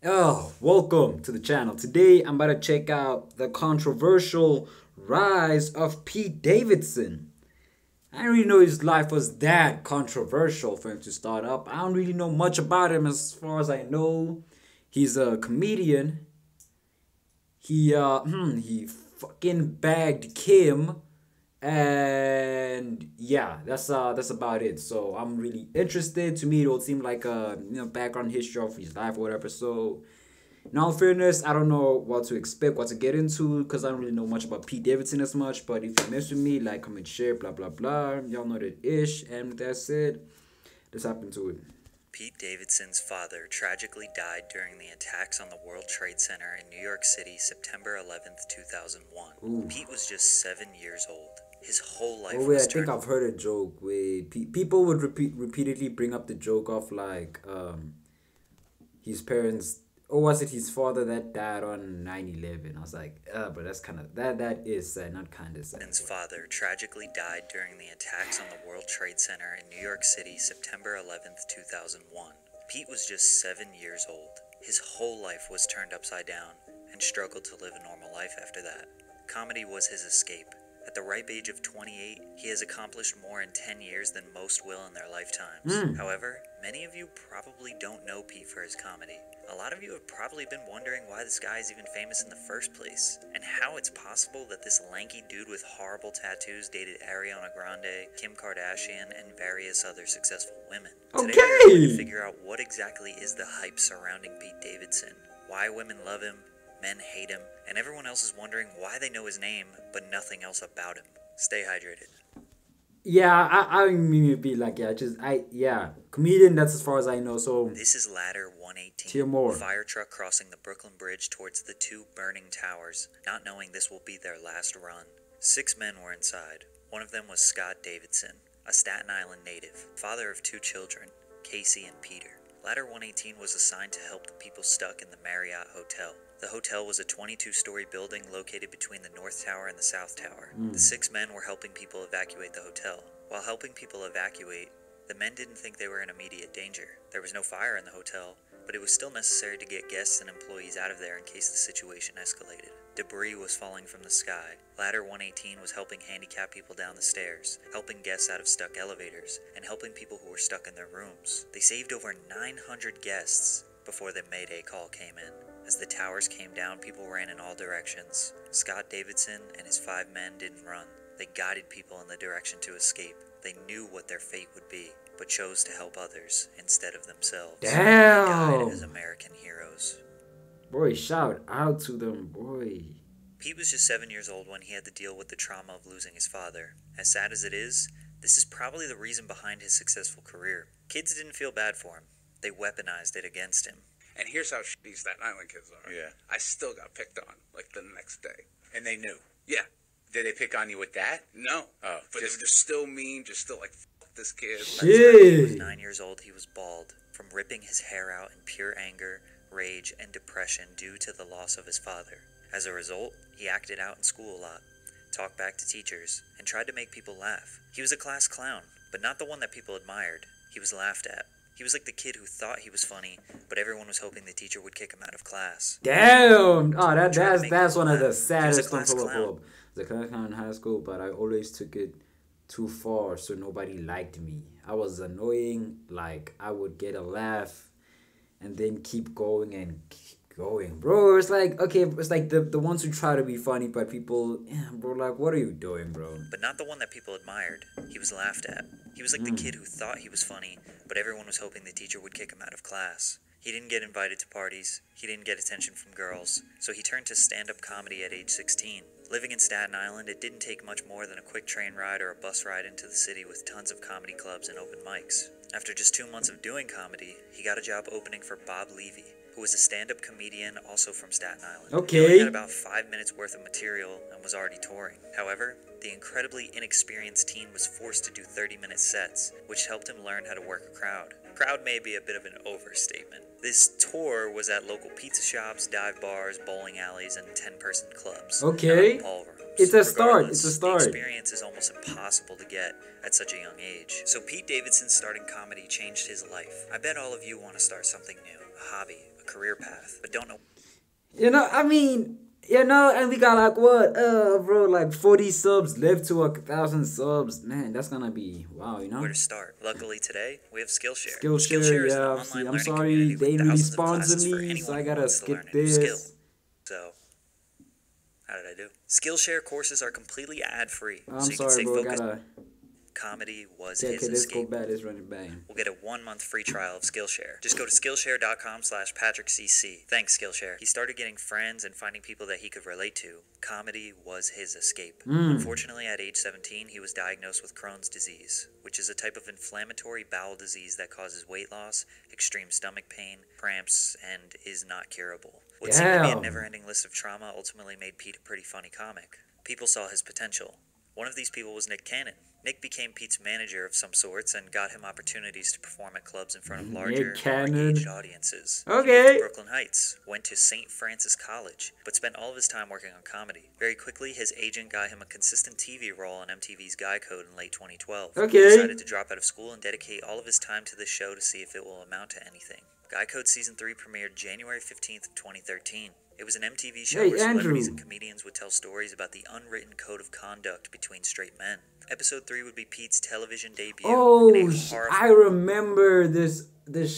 Oh, welcome to the channel. Today I'm about to check out the controversial rise of Pete Davidson. I didn't really know his life was that controversial for him to start up. I don't really know much about him as far as I know. He's a comedian. He fucking bagged Kim, and yeah, that's about it. So I'm really interested. To me, it would seem like a background history of his life or whatever. So in all fairness, I don't know what to expect, what to get into, because I don't really know much about Pete Davidson as much. But if you mess with me, like, comment, share, blah, blah, blah. Y'all know that ish. And with that said, let's hop into it. Pete Davidson's father tragically died during the attacks on the World Trade Center in New York City, September 11th, 2001. Ooh. Pete was just 7 years old. His whole life Oh, wait, was I think I've heard a joke where people would repeatedly bring up the joke of, like, his parents, or was it his father that died on 9/11? I was like, but that's kind of, that is sad, not kind of sad. Davidson's father tragically died during the attacks on the World Trade Center in New York City, September 11th, 2001. Pete was just 7 years old. His whole life was turned upside down and struggled to live a normal life after that. Comedy was his escape. At the ripe age of 28, he has accomplished more in 10 years than most will in their lifetimes. However, many of you probably don't know Pete for his comedy. A lot of you have probably been wondering why this guy is even famous in the first place, and how it's possible that this lanky dude with horrible tattoos dated Ariana Grande, Kim Kardashian, and various other successful women. Today we're going to figure out what exactly is the hype surrounding Pete Davidson, why women love him, men hate him, and everyone else is wondering why they know his name, but nothing else about him. Stay hydrated. Yeah, I mean to be like, yeah, comedian, that's as far as I know. So This is Ladder 118, hear more. fire truck crossing the Brooklyn Bridge towards the two burning towers, not knowing this will be their last run. 6 men were inside. One of them was Scott Davidson, a Staten Island native, father of 2 children, Casey and Peter. Ladder 118 was assigned to help the people stuck in the Marriott Hotel. The hotel was a 22-story building located between the North Tower and the South Tower. The 6 men were helping people evacuate the hotel. While helping people evacuate, the men didn't think they were in immediate danger. There was no fire in the hotel, but it was still necessary to get guests and employees out of there in case the situation escalated. Debris was falling from the sky. Ladder 118 was helping handicapped people down the stairs, helping guests out of stuck elevators, and helping people who were stuck in their rooms. They saved over 900 guests before the Mayday call came in. As the towers came down, people ran in all directions. Scott Davidson and his 5 men didn't run. They guided people in the direction to escape. They knew what their fate would be, but chose to help others instead of themselves. They died as American heroes. Boy, shout out to them, boy. Pete was just 7 years old when he had to deal with the trauma of losing his father. As sad as it is, this is probably the reason behind his successful career. Kids didn't feel bad for him. They weaponized it against him. And here's how shitty Staten Island kids are. Yeah. I still got picked on, like, the next day. And they knew. Yeah. Did they pick on you with that? No. Oh, But they were just still mean, just still like, fuck this kid. By the time he was Shit. 9 years old, he was bald, from ripping his hair out in pure anger, rage, and depression due to the loss of his father. As a result, he acted out in school a lot, talked back to teachers, and tried to make people laugh. He was a class clown, but not the one that people admired. He was laughed at. He was like the kid who thought he was funny, but everyone was hoping the teacher would kick him out of class. Damn! Oh, Tried to that's make that's people one of the laugh. He was a saddest class ones to clown. pull up. The class clown in high school, but I always took it too far, so nobody liked me. I was annoying. Like, I would get a laugh, and then keep going and keep going, bro. It's like, okay, it's like the ones who try to be funny, but people, yeah, bro, like, what are you doing, bro? But not the one that people admired. He was laughed at. He was like the kid who thought he was funny, but everyone was hoping the teacher would kick him out of class. He didn't get invited to parties. He didn't get attention from girls. So he turned to stand-up comedy at age 16. Living in Staten Island, it didn't take much more than a quick train ride or a bus ride into the city with tons of comedy clubs and open mics. After just 2 months of doing comedy, he got a job opening for Bob Levy, who was a stand-up comedian also from Staten Island. Okay. He only had about 5 minutes worth of material and was already touring. However, the incredibly inexperienced teen was forced to do 30-minute sets, which helped him learn how to work a crowd. Crowd may be a bit of an overstatement. This tour was at local pizza shops, dive bars, bowling alleys, and 10-person clubs. Okay. Not ballrooms. It's a start. Regardless, It's a start. The experience is almost impossible to get at such a young age. So Pete Davidson's starting comedy changed his life. I bet all of you want to start something new, a hobby, a career path, but don't know You know, I mean, you know, and we got like what, bro, like 40 subs left to 1,000 subs. Man, that's gonna be wow, you know. where to start. Luckily today, we have Skillshare. Skillshare, is an yeah. online See, I'm learning sorry, community they with didn't really thousands of sponsor classes for me, anyone so I who gotta wants to learn skip a new skill. this. So, how did I do? Skillshare courses are completely ad-free, I'm so you can sorry, stay bro. focused. Gotta. Comedy was Okay, his let's go escape. back. Let's run it back. We'll get a 1-month free trial of Skillshare. Just go to Skillshare.com/PatrickCC. Thanks, Skillshare. He started getting friends and finding people that he could relate to. Comedy was his escape. Unfortunately, at age 17, he was diagnosed with Crohn's disease, which is a type of inflammatory bowel disease that causes weight loss, extreme stomach pain, cramps, and is not curable. What seemed to be a Damn. never-ending list of trauma ultimately made Pete a pretty funny comic. People saw his potential. One of these people was Nick Cannon. Nick became Pete's manager of some sorts and got him opportunities to perform at clubs in front of larger, more Cannon. engaged audiences. He Okay. moved to Brooklyn Heights, went to St. Francis College, but spent all of his time working on comedy. Very quickly, his agent got him a consistent TV role on MTV's Guy Code in late 2012. Okay. He decided to drop out of school and dedicate all of his time to this show to see if it will amount to anything. Guy Code Season 3 premiered January 15th, 2013. It was an MTV show Hey, where celebrities Andrew. and comedians would tell stories about the unwritten code of conduct between straight men. Episode 3 would be Pete's television debut. Oh, in a I remember this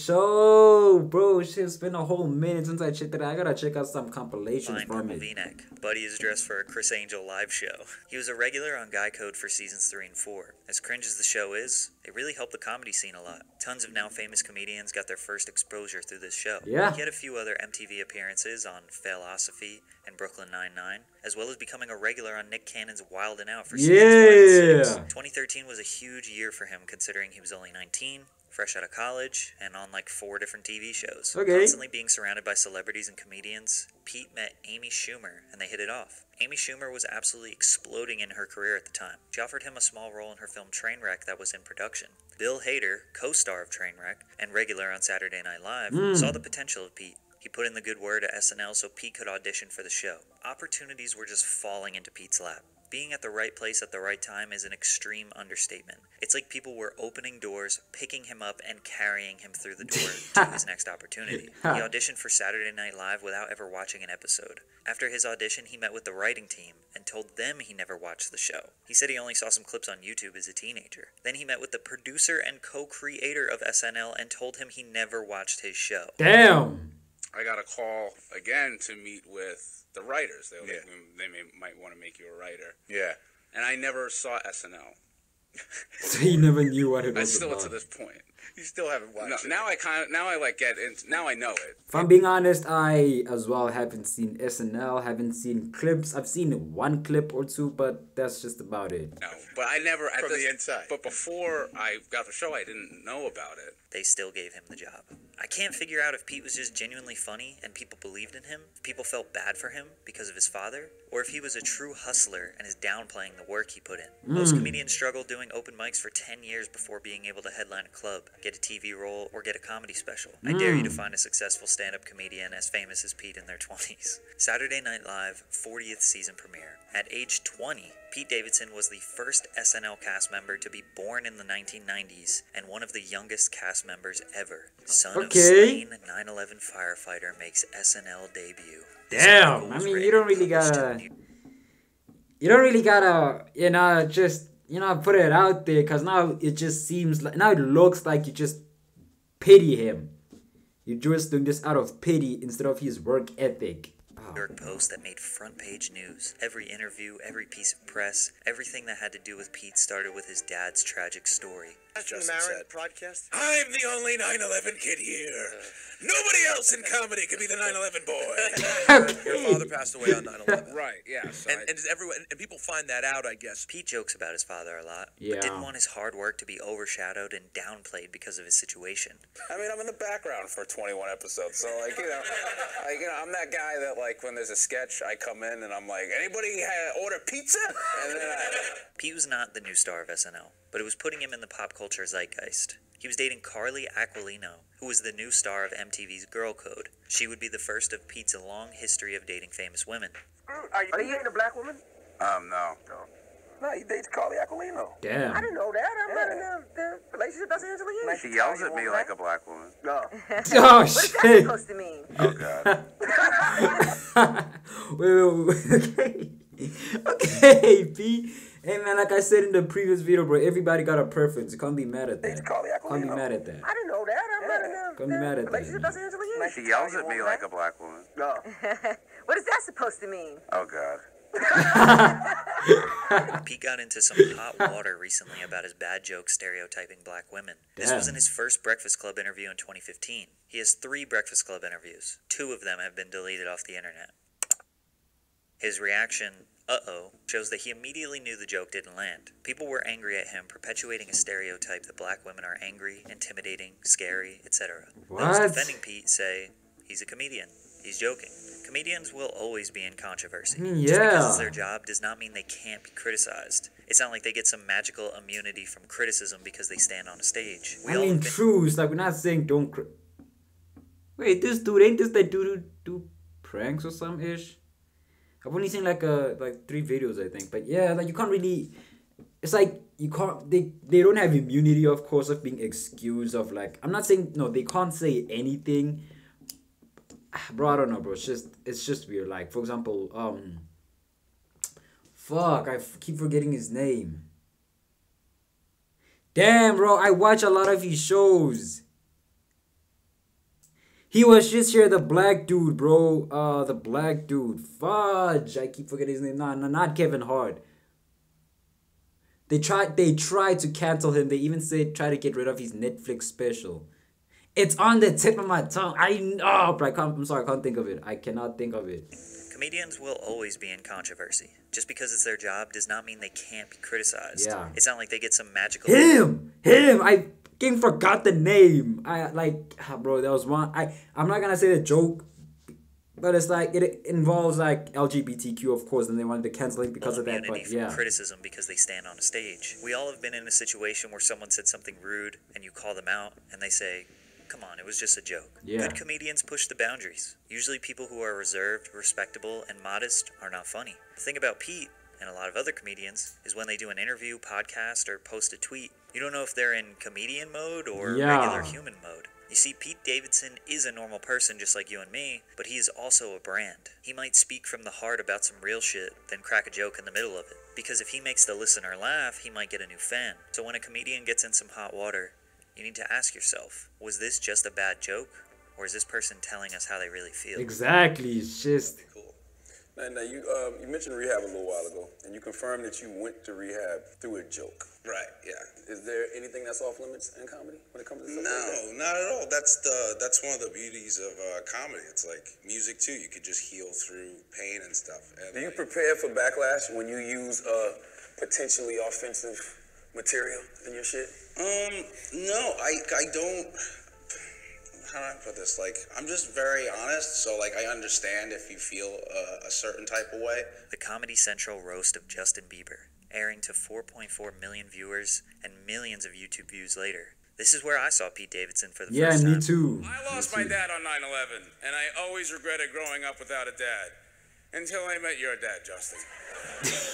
show, bro. It's been a whole minute since I checked it out. I gotta check out some compilations fine from purple it. V-neck. Buddy is dressed for a Chris Angel live show. He was a regular on Guy Code for seasons 3 and 4. As cringe as the show is, it really helped the comedy scene a lot. Tons of now famous comedians got their first exposure through this show. Yeah. He had a few other MTV appearances on Philosophy and Brooklyn Nine-Nine, as well as becoming a regular on Nick Cannon's Wild 'N Out for seasons 5 and 6. Yeah. 2013 was a huge year for him considering he was only 19, fresh out of college, and on like 4 different TV shows. Okay. Constantly being surrounded by celebrities and comedians, Pete met Amy Schumer and they hit it off. Amy Schumer was absolutely exploding in her career at the time. She offered him a small role in her film Trainwreck that was in production. Bill Hader, co-star of Trainwreck and regular on Saturday Night Live, saw the potential of Pete. He put in the good word at SNL so Pete could audition for the show. Opportunities were just falling into Pete's lap. Being at the right place at the right time is an extreme understatement. It's like people were opening doors, picking him up, and carrying him through the door to his next opportunity. He auditioned for Saturday Night Live without ever watching an episode. After his audition, he met with the writing team and told them he never watched the show. He said he only saw some clips on YouTube as a teenager. Then he met with the producer and co-creator of SNL and told him he never watched his show. Damn. I got a call again to meet with the writers. They were Yeah. like, might want to make you a writer. Yeah. And I never saw SNL. So you never knew what it I was still about. to this point. You still haven't watched No, it. now I like get into. Now I know it. If I'm being honest, I as well haven't seen SNL, haven't seen clips. I've seen one clip or two, but that's just about it. No, but I never From the inside. But before I got the show, I didn't know about it. They still gave him the job. I can't figure out if Pete was just genuinely funny and people believed in him, if people felt bad for him because of his father, or if he was a true hustler and is downplaying the work he put in. Most comedians struggle doing open mics for 10 years before being able to headline a club, get a TV role, or get a comedy special. I dare you to find a successful stand-up comedian as famous as Pete in their 20s. Saturday Night Live 40th season premiere. At age 20, Pete Davidson was the first SNL cast member to be born in the 1990s and one of the youngest cast members ever. Son of Okay. slain 9/11 firefighter makes SNL debut. This Damn, article I was mean, written you don't and really published gotta- in New- You don't really gotta, just, put it out there, because now it just seems like, now it looks like you just pity him. You're just doing this out of pity instead of his work ethic. New York Post that made front page news. Every interview, every piece of press, everything that had to do with Pete started with his dad's tragic story. Justin said, broadcast. I'm the only 9/11 kid here. Nobody else in comedy could be the 9/11 boy. Your father passed away on 9/11. Right. Yeah. So And does everyone and people find that out, I guess. Pete jokes about his father a lot, Yeah. but didn't want his hard work to be overshadowed and downplayed because of his situation. I mean, I'm in the background for 21 episodes, so I'm that guy that when there's a sketch, I come in and I'm like, anybody order pizza? And then Pete was not the new star of SNL, but it was putting him in the pop culture zeitgeist. He was dating Carly Aquilino, who was the new star of MTV's Girl Code. She would be the first of Pete's long history of dating famous women. Are you dating a black woman? no. No, he dates Carly Aquilino. I Damn. didn't know that. I'm not in the relationship. That's Angela Yee. She yells at me like a black woman. No. Oh What is that shit! supposed to mean? Oh God. Wait. Okay, P. Hey man, like I said in the previous video, bro, everybody got a preference. You can't be mad at that. Can't be mad at that. I didn't know that. I'm not in Can't be mad at that. relationship. That's Angela Hughes. She yells at me like a black woman. No. What is that supposed to mean? Oh God. Pete got into some hot water recently about his bad joke stereotyping black women. This was in his first Breakfast Club interview in 2015. He has 3 Breakfast Club interviews. 2 of them have been deleted off the internet. His reaction, uh-oh, shows that he immediately knew the joke didn't land. People were angry at him, perpetuating a stereotype that black women are angry, intimidating, scary, etc. Those What? defending Pete say he's a comedian. He's joking. Comedians will always be in controversy. Yeah. Just because it's their job does not mean they can't be criticized. It's not like they get some magical immunity from criticism because they stand on a stage. I mean, true. It's like we're not saying don't. Wait, this dude ain't this that dude who do pranks or some ish? I've only seen like 3 videos, I think. But yeah, like you can't really. It's like you can't. They don't have immunity, of course, of being excused of like. I'm not saying no. They can't say anything. Bro, I don't know, bro. It's just weird. Like for example, fuck, keep forgetting his name. Damn, bro, I watch a lot of his shows. He was just here, the black dude, bro. The black dude. Fudge, I keep forgetting his name. No, not Kevin Hart. They tried to cancel him. They even try to get rid of his Netflix special. It's on the tip of my tongue. But I'm sorry, I can't think of it. I cannot think of it. Comedians will always be in controversy. Just because it's their job does not mean they can't be criticized. Yeah. It's not like they get some magical... Him! I fucking forgot the name. Bro, there was one. I'm not gonna say the joke, but it's like it involves like LGBTQ, of course, and they wanted to cancel it because of that. But from yeah, criticism because they stand on a stage. We all have been in a situation where someone said something rude and you call them out and they say, come on, it was just a joke. Yeah. Good comedians push the boundaries. Usually people who are reserved, respectable, and modest are not funny. The thing about Pete, and a lot of other comedians, is when they do an interview, podcast, or post a tweet, you don't know if they're in comedian mode or regular human mode. You see, Pete Davidson is a normal person just like you and me, but he is also a brand. He might speak from the heart about some real shit, then crack a joke in the middle of it. Because if he makes the listener laugh, he might get a new fan. So when a comedian gets in some hot water, you need to ask yourself, was this just a bad joke? Or is this person telling us how they really feel? exactly. It's just Cool. Now you mentioned rehab a little while ago, and you confirmed that you went to rehab through a joke. Right, yeah. Is there anything that's off limits in comedy when it comes to stuff like that? No, not at all. That's one of the beauties of comedy. It's like music too. You could just heal through pain and stuff. And Do you prepare for backlash when you use potentially offensive material in your shit? No, I don't. How do I put this? Like, I'm just very honest. So, like, I understand if you feel a certain type of way. The Comedy Central roast of Justin Bieber, airing to 4.4 million viewers and millions of YouTube views later. This is where I saw Pete Davidson for the yeah, first time. me too. I lost my dad on 9/11, and I always regretted growing up without a dad. Until I met your dad, Justin.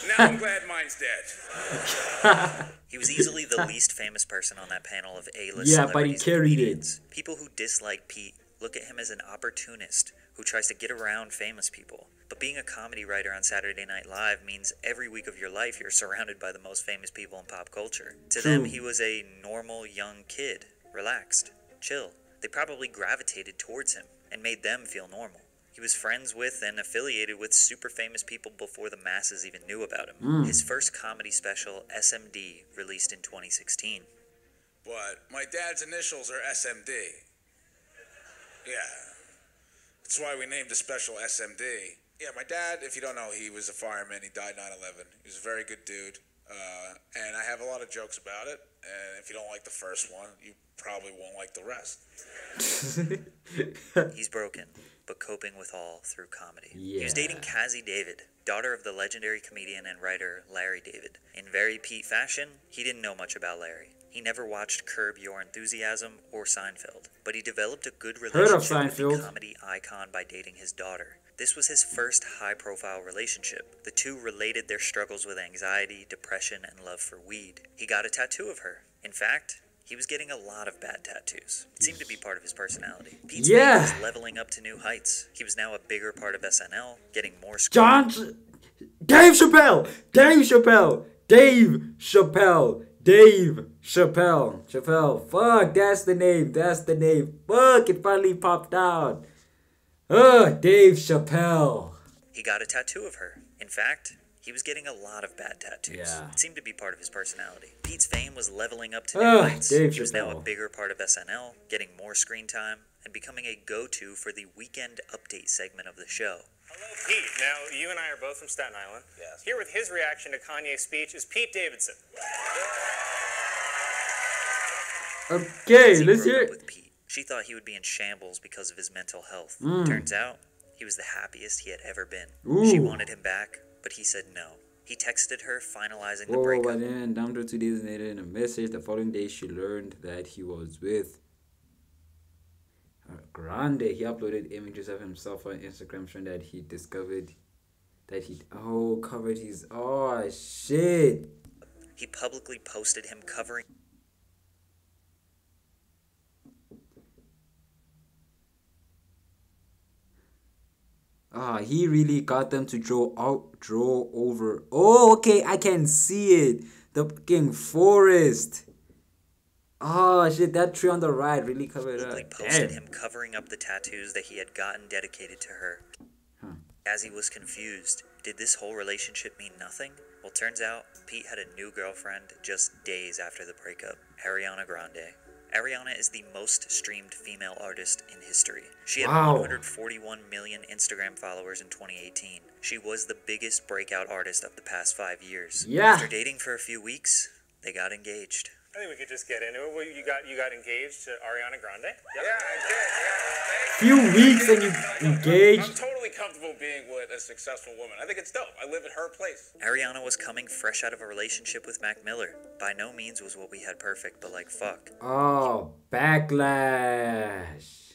Now I'm glad mine's dead. He was easily the least famous person on that panel of A-list Yeah, but he celebrities and carried it. comedians. People who dislike Pete look at him as an opportunist who tries to get around famous people. But being a comedy writer on Saturday Night Live means every week of your life you're surrounded by the most famous people in pop culture. To them, he was a normal young kid, relaxed, chill. They probably gravitated towards him and made them feel normal. He was friends with and affiliated with super famous people before the masses even knew about him. His first comedy special, SMD, released in 2016. But my dad's initials are SMD. Yeah. That's why we named the special SMD. Yeah, my dad, if you don't know, he was a fireman. He died 9/11. He was a very good dude. And I have a lot of jokes about it. And if you don't like the first one, you probably won't like the rest. He's broken, but coping with all through comedy. Yeah. He was dating Cassie David, daughter of the legendary comedian and writer Larry David. In very Pete fashion, he didn't know much about Larry. He never watched Curb Your Enthusiasm or Seinfeld, but he developed a good Heard of relationship with the Seinfeld. comedy icon by dating his daughter. This was his first high-profile relationship. The two related their struggles with anxiety, depression, and love for weed. He got a tattoo of her. In fact, He was getting a lot of bad tattoos. It seemed to be part of his personality. Pete's Yeah. fame was leveling up to new heights. He was now a bigger part of SNL, getting more Dave Chappelle! Dave Chappelle! Dave Chappelle! Dave Chappelle! Chappelle. Fuck, that's the name. That's the name. Fuck, it finally popped out. Dave Chappelle. He got a tattoo of her. In fact, he was getting a lot of bad tattoos. Yeah. It seemed to be part of his personality. Pete's fame was leveling up to new heights. Dave He was now a Chappelle. bigger part of SNL, getting more screen time, and becoming a go-to for the weekend update segment of the show. Hello, Pete. Now, you and I are both from Staten Island. Yes. Here with his reaction to Kanye's speech is Pete Davidson. Okay, As he let's broke hear up it. with Pete, she thought he would be in shambles because of his mental health. Mm. Turns out, he was the happiest he had ever been. Ooh. She wanted him back, but he said no. He texted her, finalizing the Oh, breakup. but then dumped her 2 days later in a message. The following day, she learned that he was with Grande. He uploaded images of himself on Instagram showing that he discovered that he covered his shit. He publicly posted him covering He really got them to draw over. Oh, okay, I can see it. The fucking forest. Oh shit, that tree on the right really covered publicly up. posted Damn. him covering up the tattoos that he had gotten dedicated to her. As he was confused, did this whole relationship mean nothing? Well, turns out Pete had a new girlfriend just days after the breakup, Ariana Grande. Ariana is the most streamed female artist in history. She had Wow. 141 million Instagram followers in 2018. She was the biggest breakout artist of the past 5 years. Yeah. After dating for a few weeks, they got engaged. I think we could just get into it. Well, you got engaged to Ariana Grande? Yeah, I did. Yeah. Few weeks and you I'm engaged. totally comfortable being with a successful woman. I think it's dope. I live at her place. Ariana was coming fresh out of a relationship with Mac Miller. By no means was what we had perfect, but like fuck. Oh, backlash.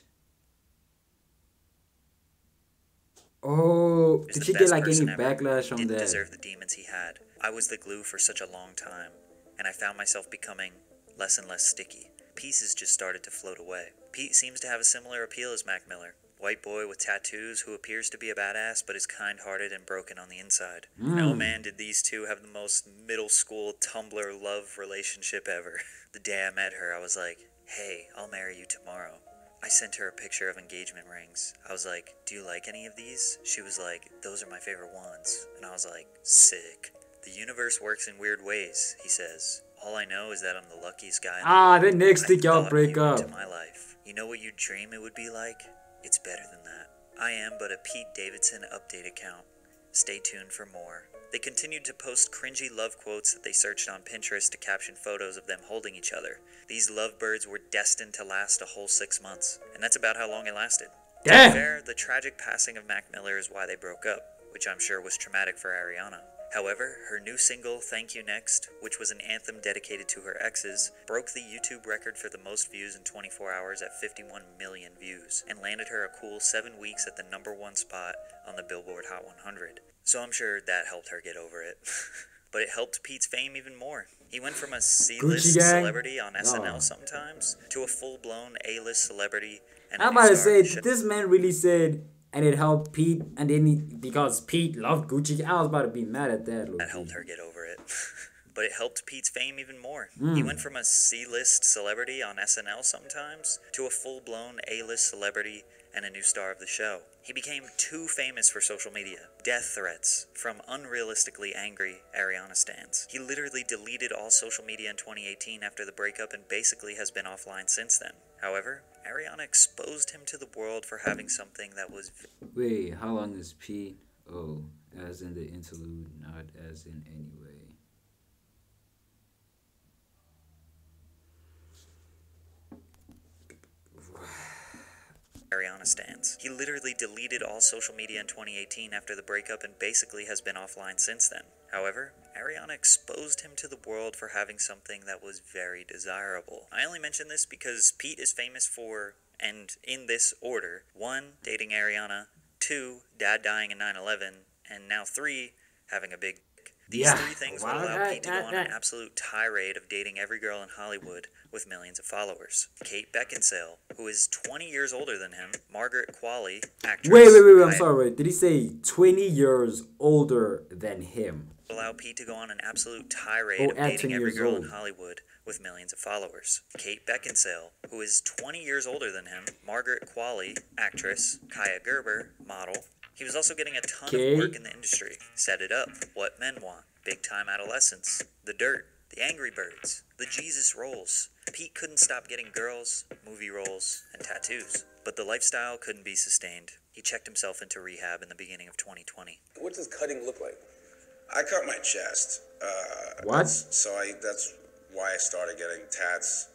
Oh, He was did the she get best like any person ever. backlash from Didn't that? deserve the demons he had. I was the glue for such a long time, and I found myself becoming less and less sticky. Pieces just started to float away. Pete seems to have a similar appeal as Mac Miller. White boy with tattoos who appears to be a badass but is kind-hearted and broken on the inside. No man did these two have the most middle school Tumblr love relationship ever. The day I met her, I was like, hey, I'll marry you tomorrow. I sent her a picture of engagement rings. I was like, do you like any of these? She was like, those are my favorite ones. And I was like, sick. The universe works in weird ways, he says. All I know is that I'm the luckiest guy in the The next I week y'all thought break you up. into my life. You know what you'd dream it would be like? It's better than that. I am but a Pete Davidson update account. Stay tuned for more. They continued to post cringy love quotes that they searched on Pinterest to caption photos of them holding each other. These lovebirds were destined to last a whole 6 months, and that's about how long it lasted. To be Damn. fair, the tragic passing of Mac Miller is why they broke up, which I'm sure was traumatic for Ariana. However, her new single, Thank You Next, which was an anthem dedicated to her exes, broke the YouTube record for the most views in 24 hours at 51 million views, and landed her a cool 7 weeks at the #1 spot on the Billboard Hot 100. So I'm sure that helped her get over it. But it helped Pete's fame even more. He went from a C-list Gucci gang? celebrity on SNL Oh. sometimes to a full-blown A-list celebrity and I'm a about new to star say, of the show. this man really said, and it helped Pete, and then because Pete loved Gucci, I was about to be mad at that. That helped her get over it. But it helped Pete's fame even more. He went from a C-list celebrity on SNL sometimes to a full-blown A-list celebrity and a new star of the show. He became too famous for social media. Death threats from unrealistically angry Ariana stans. He literally deleted all social media in 2018 after the breakup and basically has been offline since then. However, Ariana exposed him to the world for having something that was Wait, how long is Pete? Oh, as in the interlude, not as in any way. Ariana stans. He literally deleted all social media in 2018 after the breakup and basically has been offline since then. However, Ariana exposed him to the world for having something that was very desirable. I only mention this because Pete is famous for, and in this order, 1. Dating Ariana, 2. Dad dying in 9/11, and now 3. Having a big dick. These three things would allow Well, Pete to go on an absolute tirade of dating every girl in Hollywood with millions of followers. Kate Beckinsale, who is 20 years older than him, Margaret Qualley, actress. Wait, I'm Kaya- sorry. Did he say 20 years older than him? Allow Pete to go on an absolute tirade of at dating 10 every years girl old. in Hollywood with millions of followers. Kate Beckinsale, who is 20 years older than him, Margaret Qualley, actress, Kaya Gerber, model. He was also getting a ton of work in the industry. Set It Up, What Men Want, Big Time Adolescence, The Dirt, The Angry Birds, The Jesus Roles. Pete couldn't stop getting girls, movie roles, and tattoos. But the lifestyle couldn't be sustained. He checked himself into rehab in the beginning of 2020. What does cutting look like? I cut my chest. What? That's why I started getting tats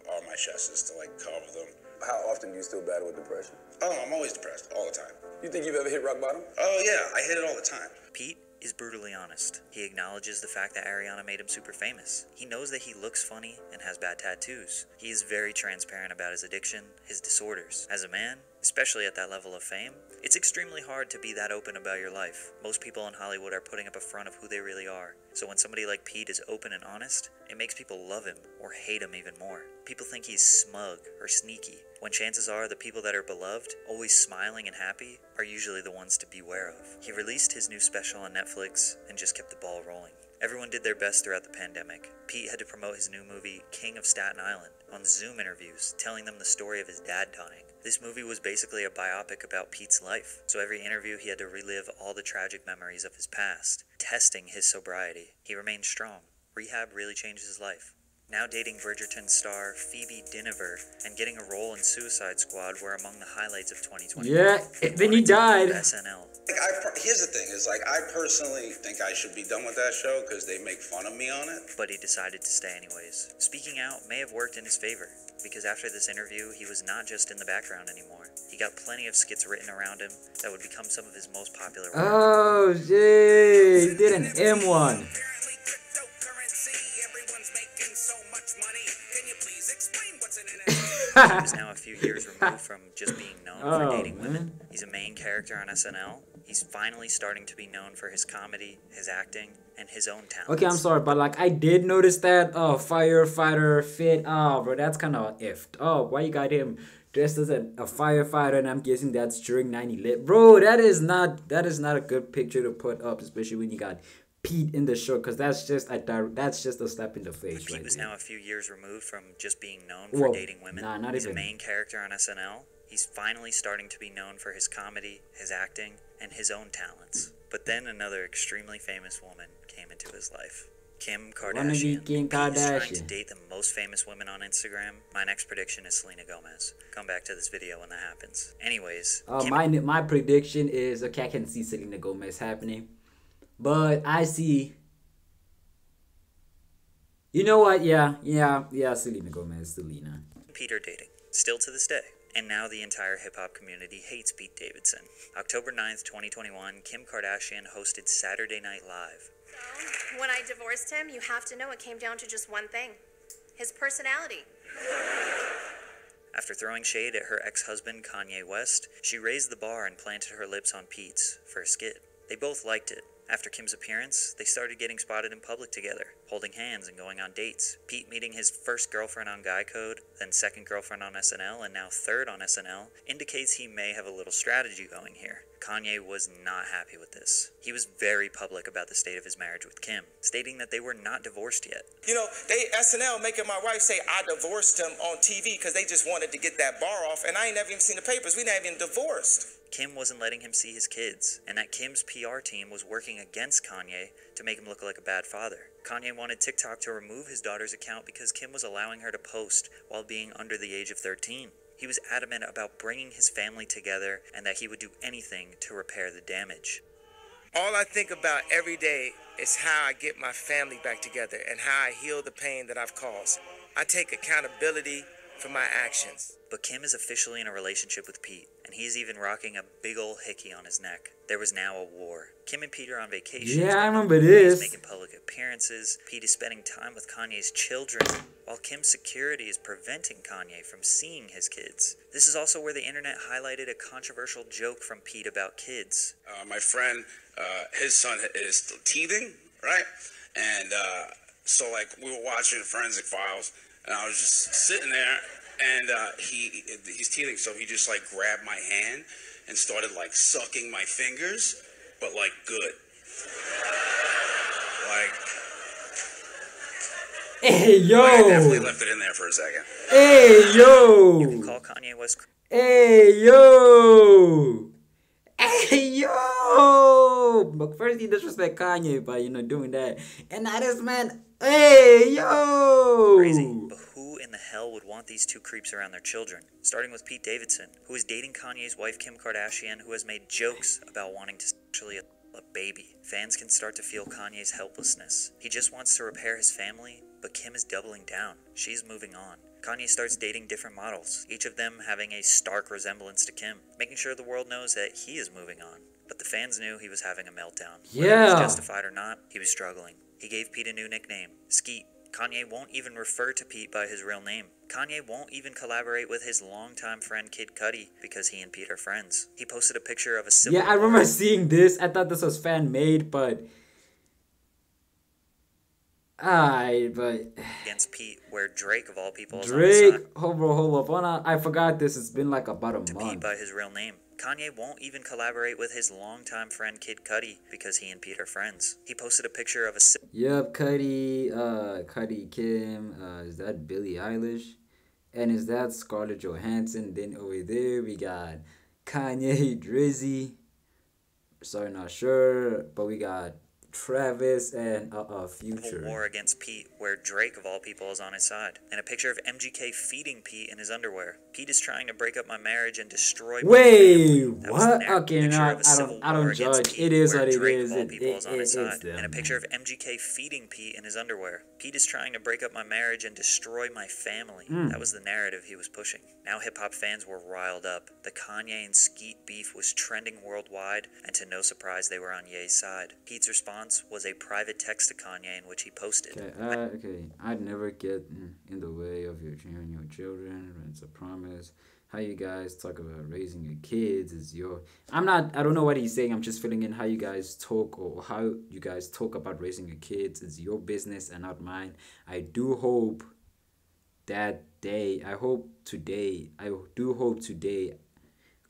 on my chest, is to like cover them. How often do you still battle with depression? Oh, I'm always depressed all the time. You think you've ever hit rock bottom? Oh yeah, I hit it all the time. Pete is brutally honest. He acknowledges the fact that Ariana made him super famous. He knows that he looks funny and has bad tattoos. He is very transparent about his addiction, his disorders. As a man, especially at that level of fame, it's extremely hard to be that open about your life. Most people in Hollywood are putting up a front of who they really are. So when somebody like Pete is open and honest, it makes people love him or hate him even more. People think he's smug or sneaky, when chances are the people that are beloved, always smiling and happy, are usually the ones to beware of. He released his new special on Netflix and just kept the ball rolling. Everyone did their best throughout the pandemic. Pete had to promote his new movie, King of Staten Island, on Zoom interviews, telling them the story of his dad dying. This movie was basically a biopic about Pete's life, so every interview he had to relive all the tragic memories of his past, testing his sobriety. He remained strong. Rehab really changed his life. Now dating Bridgerton star Phoebe Dynevor and getting a role in Suicide Squad were among the highlights of 2020. Yeah, then he died. SNL. Here's the thing: is like I personally think I should be done with that show because they make fun of me on it. But he decided to stay anyways. Speaking out may have worked in his favor, because after this interview, he was not just in the background anymore. He got plenty of skits written around him that would become some of his most popular work. Oh, shit. He did an M1. He is now a few years removed from just being known for Oh, dating women. man. He's a main character on SNL. He's finally starting to be known for his comedy, his acting, and his own talents. Okay, I'm sorry, but like I did notice that firefighter fit. Oh, bro, that's kind of iffed. Oh, why you got him dressed as a firefighter? And I'm guessing that's during 9/11. Bro, that is not a good picture to put up, especially when you got Pete in the show, because that's just a slap in the face. Pete right was there. now a few years removed from just being known for Whoa, dating women. nah, not He's even. a main character on SNL. He's finally starting to be known for his comedy, his acting, and his own talents. But then another extremely famous woman came into his life. Kim Kardashian. Wanna be Kim Pete is trying to Kardashian. date the most famous women on Instagram. My next prediction is Selena Gomez. Come back to this video when that happens. Anyways, Kim My prediction is, okay, I can see Selena Gomez happening, but I see. You know what? Yeah, Selena Gomez, Selena. and Pete are dating, still to this day. And now the entire hip-hop community hates Pete Davidson. October 9th, 2021, Kim Kardashian hosted Saturday Night Live. When I divorced him, you have to know it came down to just one thing: his personality. After throwing shade at her ex-husband Kanye West, she raised the bar and planted her lips on Pete's for a skit. They both liked it. After Kim's appearance, they started getting spotted in public together, holding hands and going on dates. Pete meeting his first girlfriend on Guy Code, then second girlfriend on SNL, and now third on SNL, indicates he may have a little strategy going here. Kanye was not happy with this. He was very public about the state of his marriage with Kim, stating that they were not divorced yet. You know, SNL making my wife say I divorced him on TV because they just wanted to get that bar off, and I ain't never even seen the papers. We not even divorced. Kim wasn't letting him see his kids, and that Kim's PR team was working against Kanye to make him look like a bad father. Kanye wanted TikTok to remove his daughter's account because Kim was allowing her to post while being under the age of 13. He was adamant about bringing his family together and that he would do anything to repair the damage. All I think about every day is how I get my family back together and how I heal the pain that I've caused. I take accountability for my actions. But Kim is officially in a relationship with Pete, and he's even rocking a big ol' hickey on his neck. There was now a war. Kim and Pete are on vacation. Yeah, I remember He's this. making public appearances. Pete is spending time with Kanye's children, while Kim's security is preventing Kanye from seeing his kids. This is also where the internet highlighted a controversial joke from Pete about kids. My friend, his son is teething, right? And so like we were watching Forensic Files, and I was just sitting there, and he's teething, so he just like grabbed my hand and started like sucking my fingers, but like good, like. Hey yo! Like, I definitely left it in there for a second. Hey yo! You can call Kanye West. Hey yo! Hey yo! But first he disrespect Kanye by doing that, and now this man. Hey yo! Crazy, but who in the hell would want these two creeps around their children? Starting with Pete Davidson, who is dating Kanye's wife Kim Kardashian, who has made jokes about wanting to sexually a baby. Fans can start to feel Kanye's helplessness. He just wants to repair his family, but Kim is doubling down. She's moving on. Kanye starts dating different models, each of them having a stark resemblance to Kim, making sure the world knows that he is moving on. But the fans knew he was having a meltdown. Whether it was justified or not, he was struggling. He gave Pete a new nickname, Skeet. Kanye won't even refer to Pete by his real name. Kanye won't even collaborate with his longtime friend Kid Cudi because he and Pete are friends. He posted a picture of a civil I remember seeing this. I thought this was fan made, but against Pete, where Drake of all people is Drake. on his side. Hold up. I forgot this. It's been like about a month. Pete by his real name. Kanye won't even collaborate with his longtime friend Kid Cudi because he and Pete are friends. He posted a picture of a Yep, Cudi, Kim, is that Billie Eilish? And is that Scarlett Johansson? Then over there we got Kanye, Drizzy. Sorry, not sure, but we got Travis and Future. war against Pete, where Drake of all people is on his side, and a picture of MGK feeding Pete in his underwear. Pete is trying to break up my marriage and destroy my family. What? Okay, no, I don't judge. It is what it is. And a picture of MGK feeding Pete in his underwear. Pete is trying to break up my marriage and destroy my family. That was the narrative he was pushing. Now hip-hop fans were riled up. The Kanye and Skeet beef was trending worldwide, and to no surprise, they were on Ye's side. Pete's response was a private text to Kanye in which he posted. Okay, I'd never get in the way of your children. It's a promise. How you guys talk about raising your kids is I don't know what he's saying. I'm just filling in how you guys talk or how you guys talk about raising your kids is your business and not mine. I do hope today,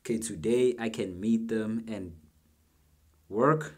today I can meet them and work,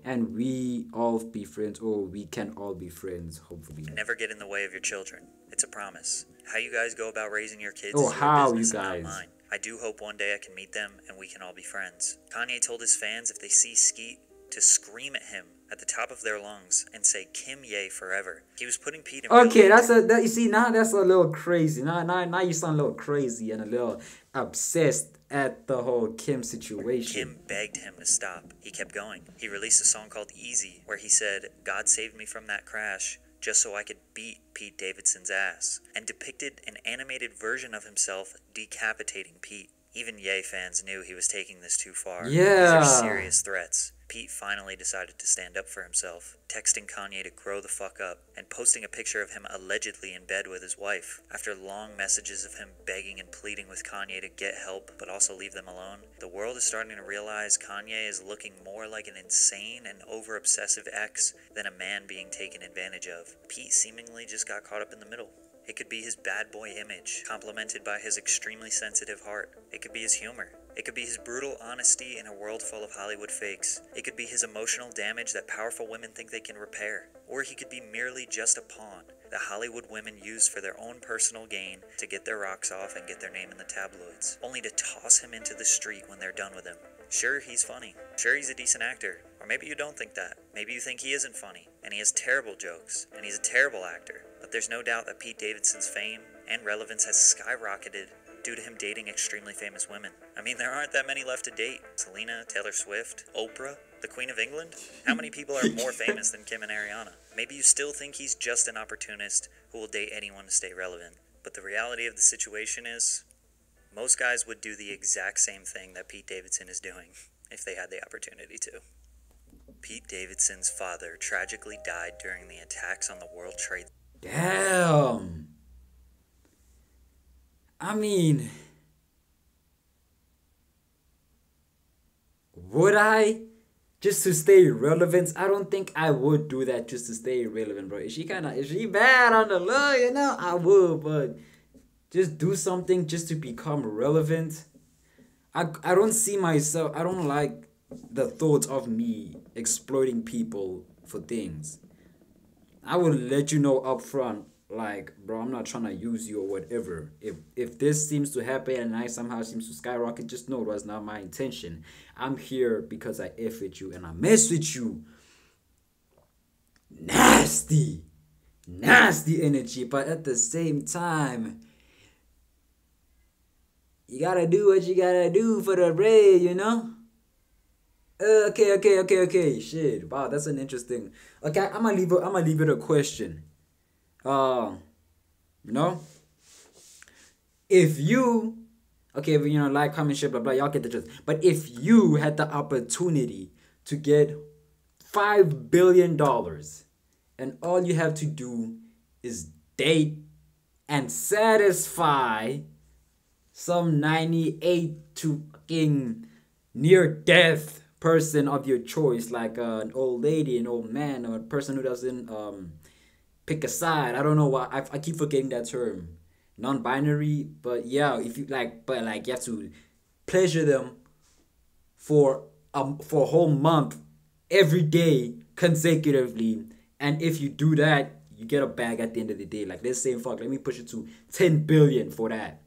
and we all be friends, or we can all be friends, hopefully. Never get in the way of your children. It's a promise. How you guys go about raising your kids is your business and not mine. I do hope one day I can meet them and we can all be friends. Kanye told his fans if they see Skeet to scream at him at the top of their lungs and say Kim Ye forever. He was putting Pete in you see, now that's a little crazy. Now you sound a little crazy and a little obsessed at the whole Kim situation. Kim begged him to stop. He kept going. He released a song called Easy where he said, God saved me from that crash just so I could beat Pete Davidson's ass, and depicted an animated version of himself decapitating Pete. Even Ye fans knew he was taking this too far. These are serious threats. Pete finally decided to stand up for himself, texting Kanye to grow the fuck up, and posting a picture of him allegedly in bed with his wife. After long messages of him begging and pleading with Kanye to get help, but also leave them alone, the world is starting to realize Kanye is looking more like an insane and over-obsessive ex than a man being taken advantage of. Pete seemingly just got caught up in the middle. It could be his bad boy image, complemented by his extremely sensitive heart. It could be his humor. It could be his brutal honesty in a world full of Hollywood fakes. It could be his emotional damage that powerful women think they can repair. Or he could be merely just a pawn that Hollywood women use for their own personal gain to get their rocks off and get their name in the tabloids, only to toss him into the street when they're done with him. Sure, he's funny. Sure, he's a decent actor. Or maybe you don't think that. Maybe you think he isn't funny, and he has terrible jokes, and he's a terrible actor. But there's no doubt that Pete Davidson's fame and relevance has skyrocketed due to him dating extremely famous women. I mean, there aren't that many left to date. Selena, Taylor Swift, Oprah, the Queen of England. How many people are more famous than Kim and Ariana? Maybe you still think he's just an opportunist who will date anyone to stay relevant. But the reality of the situation is, most guys would do the exact same thing that Pete Davidson is doing if they had the opportunity to. Pete Davidson's father tragically died during the attacks on the World Trade. Damn. I mean, would I just to stay relevant. I don't think I would do that just to stay relevant, bro. If she bad on the low, you know, I would, but just do something just to become relevant. I don't see myself, I don't like the thought of me exploiting people for things. I will let you know up front, like, bro, I'm not trying to use you or whatever. If this seems to happen and I somehow seems to skyrocket, just know it was not my intention. I'm here because I F with you and I mess with you. Nasty energy, but at the same time, you gotta do what you gotta do for the bread, you know? Okay. Shit. Wow, that's an interesting. Okay, I'm gonna leave it a question. You know, if you, okay, you know, like, comment, share, blah blah, y'all get the gist. But if you had the opportunity to get $5 billion, and all you have to do is date and satisfy some 98 to fucking near death person of your choice, like an old lady, an old man, or a person who doesn't pick a side. I don't know why I keep forgetting that term, non-binary. But yeah, if you like, but like you have to pleasure them for a whole month, every day consecutively, and if you do that, you get a bag at the end of the day. Like, let's say, fuck, let me push it to 10 billion for that.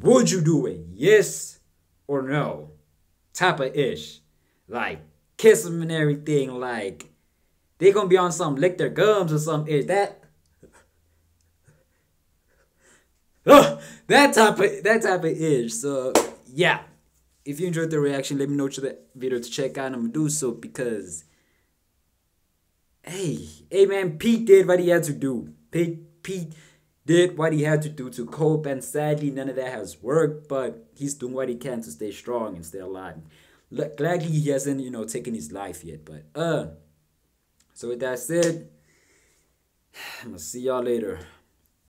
Would you do it? Yes or no? Type of ish. Like, kiss them and everything. Like, they gonna be on some lick their gums or some ish. That type of ish. So yeah. If you enjoyed the reaction, let me know which the video to check out, and I'm gonna do so because hey man, Pete did what he had to do. Pete did what he had to do to cope, and sadly none of that has worked, but he's doing what he can to stay strong and stay alive. Gladly he hasn't, you know, taken his life yet, but so with that said, I'm gonna see y'all later.